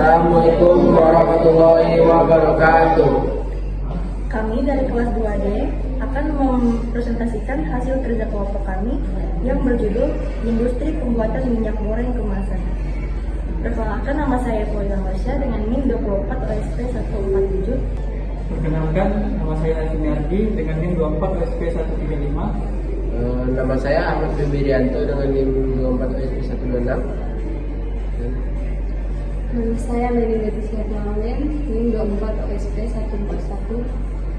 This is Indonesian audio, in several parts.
Assalamualaikum warahmatullahi wabarakatuh. Kami dari kelas 2D akan mempresentasikan hasil kerja kelompok kami yang berjudul Industri Pembuatan Minyak Goreng Kemasan. Perkenalkan, nama saya Poila Marsha dengan NIM 24 OSP 147. Perkenalkan, nama saya Azmi Ardi dengan NIM 24 OSP 135. Nama saya Ahmad Febrianto dengan NIM 24 OSP 126. Nama saya Leni Leticia Malen, NIM 24 OSP 141.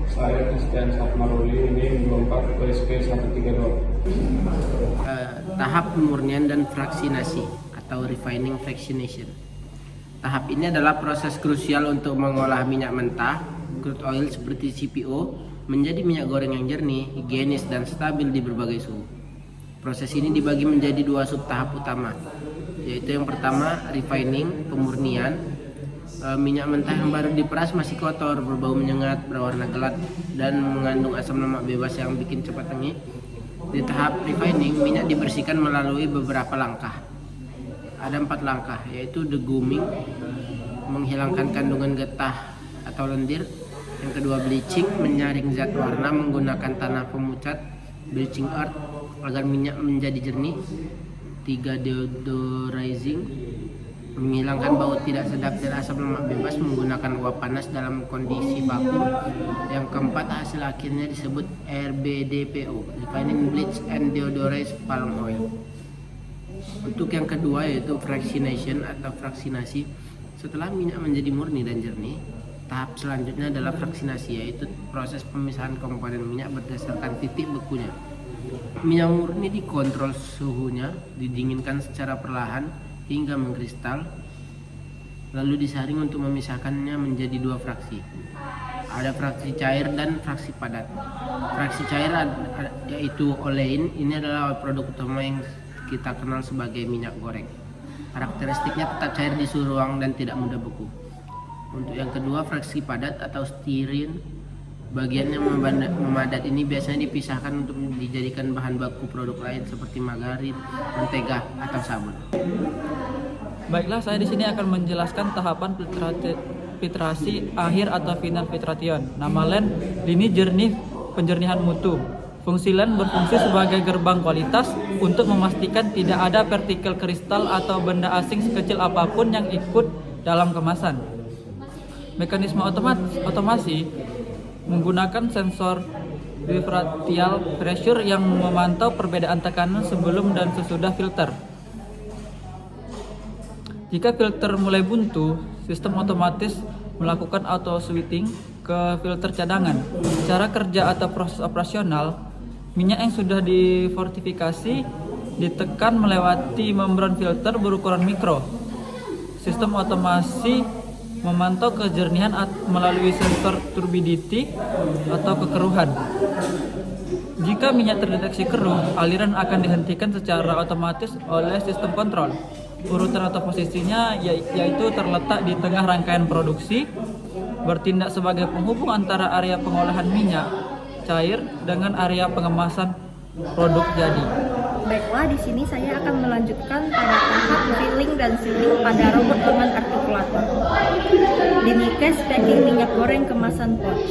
Saya Christian Satmaruli, NIM 24 OSP 132. Tahap pemurnian dan fraksinasi atau refining fractionation. Tahap ini adalah proses krusial untuk mengolah minyak mentah, crude oil seperti CPO, menjadi minyak goreng yang jernih, higienis, dan stabil di berbagai suhu. Proses ini dibagi menjadi dua sub tahap utama, yaitu yang pertama refining, pemurnian. Minyak mentah yang baru diperas masih kotor, berbau menyengat, berwarna gelap, dan mengandung asam lemak bebas yang bikin cepat tengik. Di tahap refining, minyak dibersihkan melalui beberapa langkah. Ada 4 langkah, yaitu deguming, menghilangkan kandungan getah atau lendir. Yang kedua bleaching, menyaring zat warna menggunakan tanah pemucat, bleaching earth, agar minyak menjadi jernih. 3 deodorizing, menghilangkan bau tidak sedap dan asam lemak bebas menggunakan uap panas dalam kondisi vakum. Yang keempat, hasil akhirnya disebut RBDPO, Refining Bleach and Deodorized Palm Oil. Untuk yang kedua yaitu fractionation atau fraksinasi. Setelah minyak menjadi murni dan jernih, tahap selanjutnya adalah fraksinasi, yaitu proses pemisahan komponen minyak berdasarkan titik bekunya. Minyak murni dikontrol suhunya, didinginkan secara perlahan hingga mengkristal, lalu disaring untuk memisahkannya menjadi 2 fraksi. Ada fraksi cair dan fraksi padat. Fraksi cair yaitu olein, ini adalah produk utama yang kita kenal sebagai minyak goreng. Karakteristiknya tetap cair di suhu ruang dan tidak mudah beku. Untuk yang kedua, fraksi padat atau stirin, bagian yang memadat ini biasanya dipisahkan untuk dijadikan bahan baku produk lain seperti margarin, mentega, atau sabun. Baiklah, saya di sini akan menjelaskan tahapan filtrasi akhir atau final filtration. Nama LEN, lini jernih penjernihan mutu. Fungsi LEN berfungsi sebagai gerbang kualitas untuk memastikan tidak ada partikel kristal atau benda asing sekecil apapun yang ikut dalam kemasan. Mekanisme otomasi menggunakan sensor differential pressure yang memantau perbedaan tekanan sebelum dan sesudah filter. Jika filter mulai buntu, sistem otomatis melakukan auto switching ke filter cadangan. Cara kerja atau proses operasional, minyak yang sudah difortifikasi ditekan melewati membran filter berukuran mikro. Sistem otomasi memantau kejernihan melalui sensor turbidity atau kekeruhan. Jika minyak terdeteksi keruh, aliran akan dihentikan secara otomatis oleh sistem kontrol. Urutan atau posisinya yaitu terletak di tengah rangkaian produksi, bertindak sebagai penghubung antara area pengolahan minyak cair dengan area pengemasan produk jadi. Baiklah, di sini saya akan melanjutkan pada tahap filling dan sealing pada robot lengan artikulator. Demikian packing minyak goreng kemasan pouch.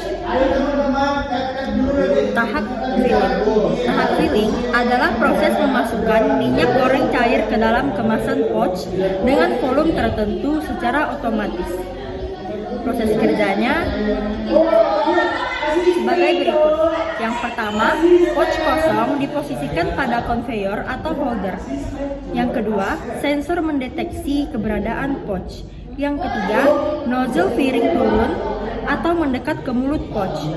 Tahap filling. Tahap filling adalah proses memasukkan minyak goreng cair ke dalam kemasan pouch dengan volume tertentu secara otomatis. Proses kerjanya sebagai berikut. Yang pertama, pouch kosong diposisikan pada conveyor atau holder. Yang kedua, sensor mendeteksi keberadaan pouch. Yang ketiga, nozzle firing turun atau mendekat ke mulut pouch.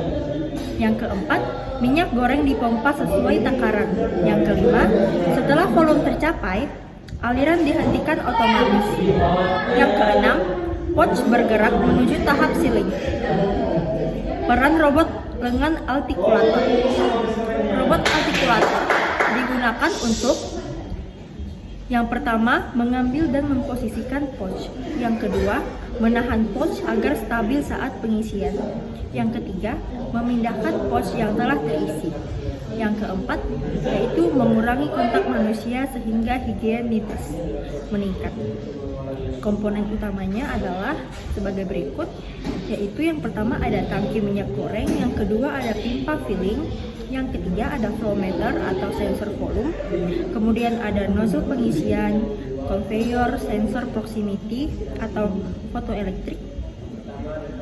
Yang keempat, minyak goreng dipompa sesuai takaran. Yang kelima, setelah volume tercapai, aliran dihentikan otomatis. Yang keenam, pouch bergerak menuju tahap sealing. Peran robot lengan artikulator. Robot artikulator digunakan untuk yang pertama, mengambil dan memposisikan pouch. Yang kedua, menahan pouch agar stabil saat pengisian. Yang ketiga, memindahkan pouch yang telah terisi. Yang keempat, yaitu mengurangi kontak manusia sehingga higienitas meningkat. Komponen utamanya adalah sebagai berikut, yaitu yang pertama ada tangki minyak goreng, yang kedua ada pipa filling, yang ketiga ada flow meter atau sensor volume, kemudian ada nozzle pengisian, conveyor, sensor proximity atau fotoelektrik,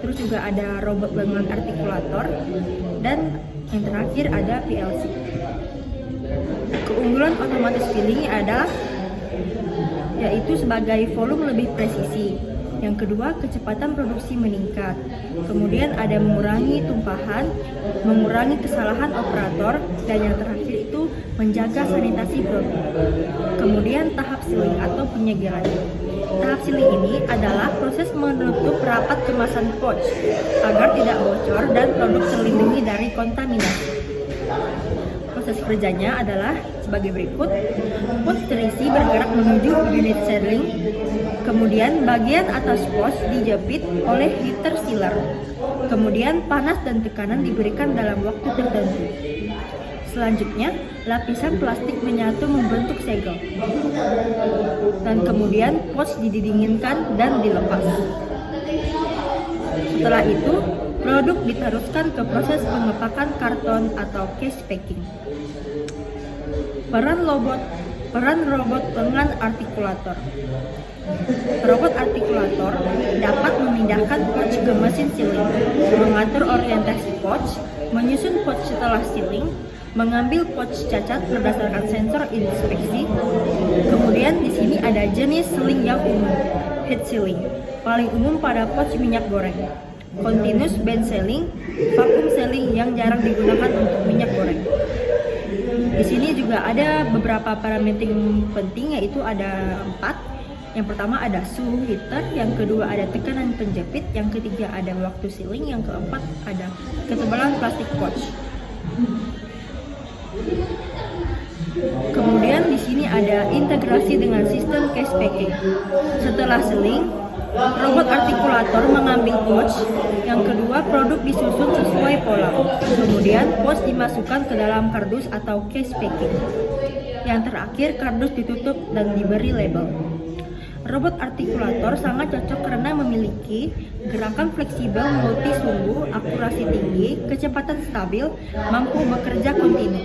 terus juga ada robot lengan artikulator, dan yang terakhir ada PLC. Keunggulan otomatis filling adalah yaitu sebagai volume lebih presisi. Yang kedua, kecepatan produksi meningkat. Kemudian ada mengurangi tumpahan, mengurangi kesalahan operator, dan yang terakhir itu menjaga sanitasi produk. Kemudian tahap sealing atau penyegelan. Tahap sealing ini adalah proses menutup rapat kemasan pouch agar tidak bocor dan produk terlindungi dari kontaminasi. Proses kerjanya adalah sebagai berikut. Pouch terisi bergerak menuju unit sealing. Kemudian bagian atas pouch dijepit oleh heater sealer. Kemudian panas dan tekanan diberikan dalam waktu tertentu. Selanjutnya, lapisan plastik menyatu membentuk segel. Dan kemudian pouch didinginkan dan dilepas. Setelah itu, produk diteruskan ke proses pengepakan karton atau case packing. Peran robot lengan artikulator. Robot artikulator dapat memindahkan pouch ke mesin sealing, mengatur orientasi pouch, menyusun pouch setelah sealing, mengambil pouch cacat berdasarkan sensor inspeksi. Kemudian di sini ada jenis sealing yang umum, head sealing, paling umum pada pouch minyak goreng. Continuous band sealing, vacuum sealing yang jarang digunakan untuk minyak goreng. Di sini juga ada beberapa parameter penting, yaitu ada 4. Yang pertama ada suhu heater, yang kedua ada tekanan penjepit, yang ketiga ada waktu sealing, yang keempat ada ketebalan plastik pouch. Kemudian di sini ada integrasi dengan sistem case packing. Setelah sealing, robot artikulator mengambil pouch. Yang kedua, produk disusun sesuai pola. Kemudian pouch dimasukkan ke dalam kardus atau case packing. Yang terakhir, kardus ditutup dan diberi label. Robot artikulator sangat cocok karena memiliki gerakan fleksibel multi sumbu, akurasi tinggi, kecepatan stabil, mampu bekerja kontinu.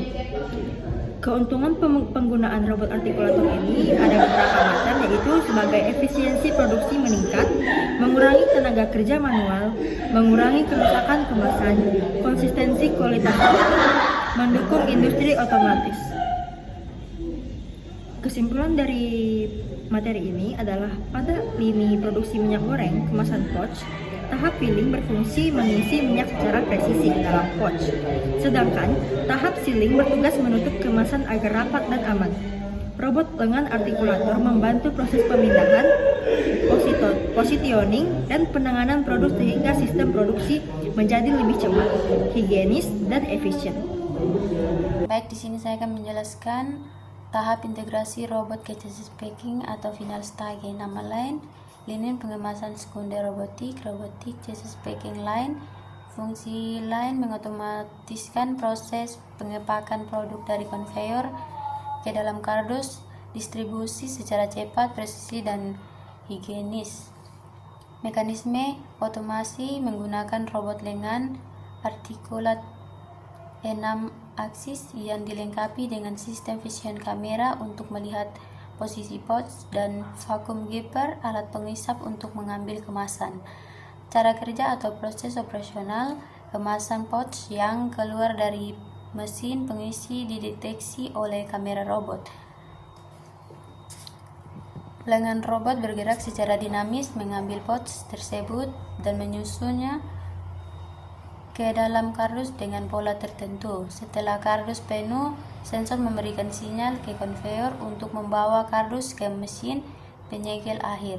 Keuntungan penggunaan robot artikulator ini ada beberapa macam, yaitu sebagai efisiensi produksi meningkat, mengurangi tenaga kerja manual, mengurangi kerusakan kemasan, konsistensi kualitas, mendukung industri otomatis. Kesimpulan dari materi ini adalah pada lini produksi minyak goreng kemasan pouch, tahap filling berfungsi mengisi minyak secara presisi ke dalam pouch, sedangkan tahap sealing bertugas menutup kemasan agar rapat dan aman. Robot lengan artikulator membantu proses pemindahan, positioning, dan penanganan produk sehingga sistem produksi menjadi lebih cepat, higienis, dan efisien. Baik, di sini saya akan menjelaskan tahap integrasi robot ke chassis packing atau final stage. Nama lain, linin pengemasan sekunder robotik chassis packing line. Fungsi line mengotomatiskan proses pengepakan produk dari konveyor ke dalam kardus, distribusi secara cepat, presisi, dan higienis. Mekanisme otomasi menggunakan robot lengan artikulat 6 aksis yang dilengkapi dengan sistem vision kamera untuk melihat posisi pouch dan vacuum gapper, alat pengisap untuk mengambil kemasan. Cara kerja atau proses operasional, kemasan pouch yang keluar dari mesin pengisi dideteksi oleh kamera robot. Lengan robot bergerak secara dinamis mengambil pouch tersebut dan menyusunnya ke dalam kardus dengan pola tertentu. Setelah kardus penuh, sensor memberikan sinyal ke konveyor untuk membawa kardus ke mesin penyegel akhir.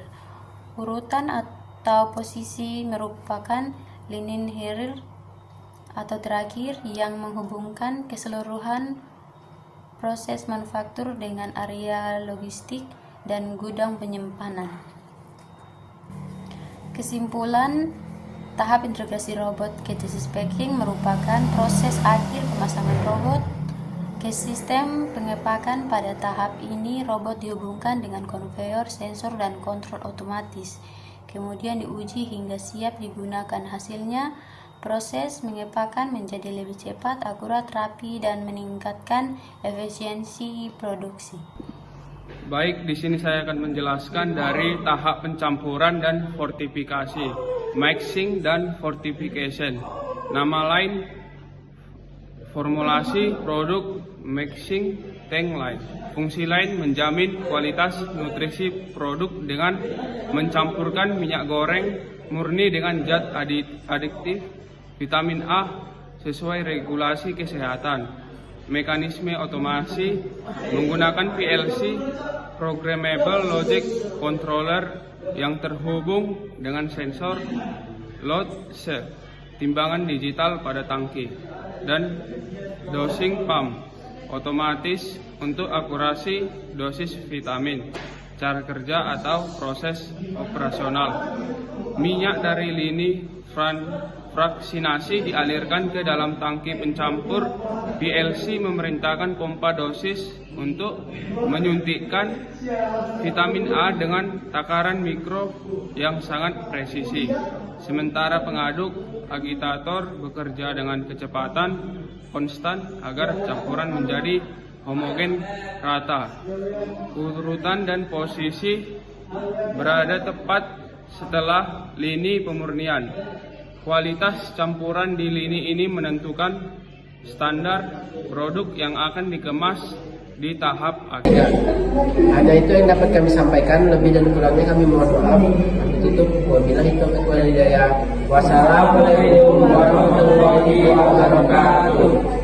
Urutan atau posisi merupakan linin hilir atau terakhir yang menghubungkan keseluruhan proses manufaktur dengan area logistik dan gudang penyimpanan. Kesimpulan, tahap integrasi robot ke chassis packing merupakan proses akhir pemasangan robot Ke sistem pengepakan pada tahap ini robot dihubungkan dengan konveyor, sensor, dan kontrol otomatis. Kemudian diuji hingga siap digunakan. Hasilnya, proses mengepakan menjadi lebih cepat, akurat, rapi, dan meningkatkan efisiensi produksi. Baik, di sini saya akan menjelaskan dari tahap pencampuran dan fortifikasi, mixing dan fortification. Nama lain formulasi produk, mixing, tank line. Fungsi lain menjamin kualitas nutrisi produk dengan mencampurkan minyak goreng murni dengan zat adiktif vitamin A sesuai regulasi kesehatan. Mekanisme otomasi menggunakan PLC, Programmable Logic Controller, yang terhubung dengan sensor, load cell, timbangan digital pada tangki, dan dosing pump otomatis untuk akurasi dosis vitamin. Cara kerja atau proses operasional. Minyak dari lini fraksinasi dialirkan ke dalam tangki pencampur. PLC memerintahkan pompa dosis untuk menyuntikkan vitamin A dengan takaran mikro yang sangat presisi. Sementara pengaduk agitator bekerja dengan kecepatan konstan agar campuran menjadi homogen rata. Urutan dan posisi berada tepat setelah lini pemurnian. Kualitas campuran di lini ini menentukan standar produk yang akan dikemas di tahap akhir. Hanya itu yang dapat kami sampaikan, lebih dan kurangnya kami mohon maaf. Kami tutup. Wabillahi taufiq wal hidayah. Wassalamualaikum warahmatullahi wabarakatuh.